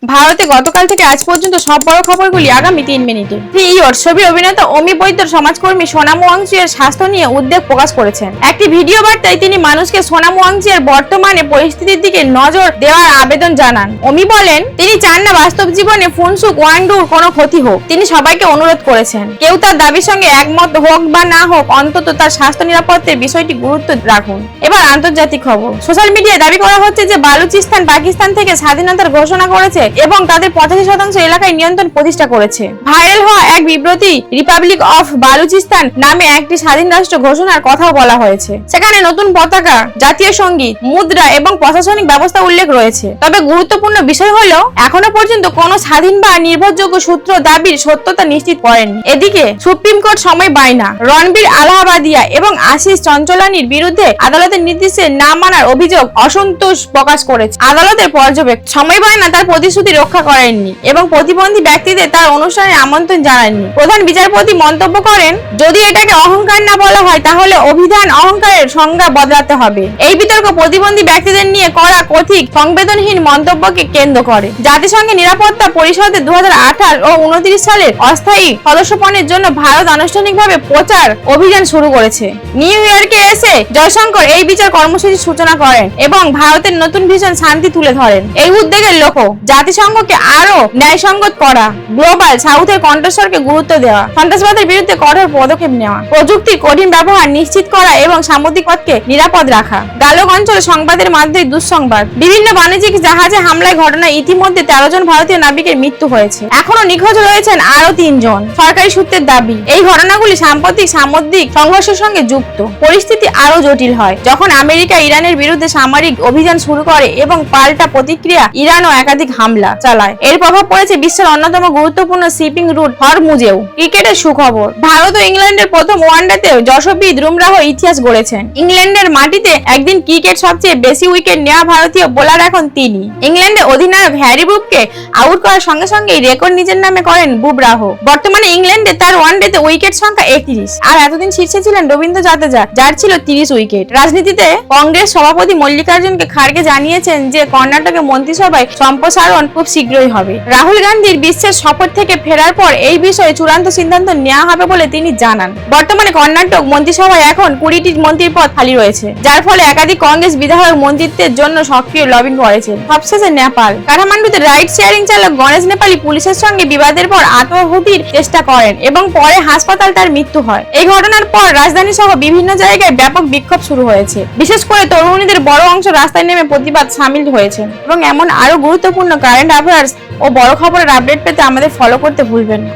ভারতে গতকাল থেকে আজ পর্যন্ত সব বড় খবরগুলি আগামী 3 মিনিটে। প্রিয়র ছবি অভিনেতা অমি বৈদ্যর সমাজকর্মী সোনাম ওয়াংচুকের স্বাস্থ্য নিয়ে উদ্বেগ প্রকাশ করেছেন। একটি ভিডিও বার্তায় তিনি মানুষকে সোনাম ওয়াংচুকের বর্তমানে পরিস্থিতির দিকে নজর দেওয়ার আবেদন জানান। অমি বলেন, তিনি চান না বাস্তব জীবনে ফুনসুক ওয়াংডুর কোনো ক্ষতি হোক। তিনি সবাইকে অনুরোধ করেছেন, কেউ তার দাবির সঙ্গে একমত হোক বা না হোক, অন্তত তার স্বাস্থ্য নিরাপত্তার বিষয়টি গুরুত্ব রাখুন। এবার আন্তর্জাতিক খবর। সোশ্যাল মিডিয়ায় দাবি করা হচ্ছে যে বালুচিস্তান পাকিস্তান থেকে স্বাধীনতার ঘোষণা করেছে এবং তাদের 85% এলাকায় নিয়ন্ত্রণ প্রতিষ্ঠা করেছে। ভাইরাল হওয়া এক বিবৃতি রিপাবলিক অফ বালুচিস্তান নামে একটি স্বাধীন রাষ্ট্র ঘোষণার কথাও বলা হয়েছে। সেখানে নতুন পতাকা, জাতীয় সঙ্গীত, মুদ্রা এবং প্রশাসনিক ব্যবস্থা উল্লেখ রয়েছে। তবে গুরুত্বপূর্ণ বিষয় হলো, এখনো পর্যন্ত কোনো স্বাধীন বা নির্ভরযোগ্য সূত্র দাবির সত্যতা নিশ্চিত করেনি। এদিকে সুপ্রিম কোর্ট সময় বায়না, রণবীর আলাহাবাদিয়া এবং আশিস চঞ্চলানির বিরুদ্ধে আদালতের নির্দেশে না মানার অভিযোগ অসন্তোষ প্রকাশ করেছে। আদালতের পর্যবেক্ষক সময় বায়না তার প্রতিশ্রুতি রক্ষা করেননি এবং প্রতিবন্ধী ব্যক্তিদের তার অনুষ্ঠানে আমন্ত্রণ জানাননি। প্রধান বিচারপতি মন্তব্য করেন, যদি এটাকে অহংকার না বলা হয় তাহলে অভিধান অহংকারের সংজ্ঞা বদলাতে হবে। এই বিতর্ক প্রতিবন্ধী ব্যক্তিদের নিয়ে করা কথিত সংবেদনহীন মন্তব্যকে কেন্দ্র করে। জাতিসংঘের নিরাপত্তা পরিষদের 2018 ও 29 সালের অস্থায়ী সদস্যপদের জন্য ভারত আনুষ্ঠানিকভাবে প্রচার অভিযান শুরু করেছে। নিউ ইয়র্কে এসে জয়শঙ্কর এই বিচার কর্মসূচির সূচনা করেন এবং ভারতের নতুন ভিশন শান্তি তুলে ধরেন। এই উদ্যোগের লক্ষ্য জাতিসংঘকে আরো ন্যায়সঙ্গত করা, গ্লোবাল সাউথের কণ্ঠস্বরকে গুরুত্ব দেওয়া, সন্ত্রাসবাদের বিরুদ্ধে কঠোর পদক্ষেপ নেওয়া, প্রযুক্তির কঠিন ব্যবহার নিশ্চিত করা এবং সামুদ্রিক পথকে নিরাপদ রাখা। গালক অঞ্চলে সংবাদের মাধ্যমে দুঃসংবাদ, বিভিন্ন বাণিজ্যিক জাহাজে হামলার ঘটনায় ইতিমধ্যে 13 জন ভারতীয় নাবিকের মৃত্যু হয়েছে। এখনো নিখোঁজ রয়েছেন আরো 3 জন। সরকারি সূত্রের দাবি, এই ঘটনাগুলি সাম্প্রতিক সামুদ্রিক সংঘর্ষের সঙ্গে যুক্ত। পরিস্থিতি আরো জটিল হয় যখন আমেরিকা ইরানের বিরুদ্ধে সামরিক অভিযান শুরু করে এবং পাল্টা প্রতিক্রিয়া ইরানও একাধিক হামলা চালায়। এর প্রভাব পড়েছে বিশ্বের অন্যতম গুরুত্বপূর্ণ শিপিং রুট হরমুজেও। ক্রিকেটের সুখবর, ভারত ও ইংল্যান্ডের প্রথম ওয়ানডেতে যশপ্রীত বুমরাহ ইতিহাস গড়েছেন। ইংল্যান্ডের মাটিতে একদিন ক্রিকেট সবচেয়ে বেশি উইকেট নেওয়া ভারতীয় বোলার এখন তিনি। ইংল্যান্ডের অধিনায়ক হ্যারি ব্রুককে আউট করার সঙ্গে সঙ্গে রেকর্ড নিজের নামে করেন বুমরাহ। বর্তমানে ইংল্যান্ডে তার ওয়ানডেতে উইকেট সংখ্যা 31, আর এতদিন শীর্ষে ছিলেন রবীন্দ্র জাদেজা, যার ছিল 30 উইকেট। রাজনীতিতে কংগ্রেস সভাপতি মল্লিকার্জুন খাড়গে জানিয়েছেন যে কর্ণাটকে মন্ত্রিসভায় সম্প্রসারণ খুব শীঘ্রই হবে। রাহুল গান্ধীর বিশ্বের সফর থেকে ফেরার পর এই বিষয়ে চূড়ান্ত সিদ্ধান্ত নেওয়া হবে বলে তিনি জানান। বর্তমানে কর্ণাটক মন্ত্রিসভায় এখন 20টি মন্ত্রীর পদ খালি রয়েছে, যার ফলে একাধিক কংগ্রেস বিধায়ক মন্ত্রিত্বের জন্য সক্রিয় লবিং করেছেন। সবশেষে নেপাল, কাঠমান্ডুতে রাইড শেয়ারিং চালক গণেশ নেপালি পুলিশের সঙ্গে বিবাদের পর আত্মহত্যার চেষ্টা করেন এবং পরে হাসপাতাল তার মৃত্যু হয়। এই ঘটনার পর রাজধানী সহ বিভিন্ন জায়গায় ব্যাপক বিক্ষোভ শুরু হয়েছে। বিশেষ করে তরুণীদের বড় অংশ রাস্তায় নেমে প্রতিবাদ সামিল হয়েছেন। এবং এমন আরো গুরুত্বপূর্ণ কারেন্ট অ্যাফেয়ার্স ও বড় খবরের আপডেট পেতে আমাদের ফলো করতে ভুলবেন না।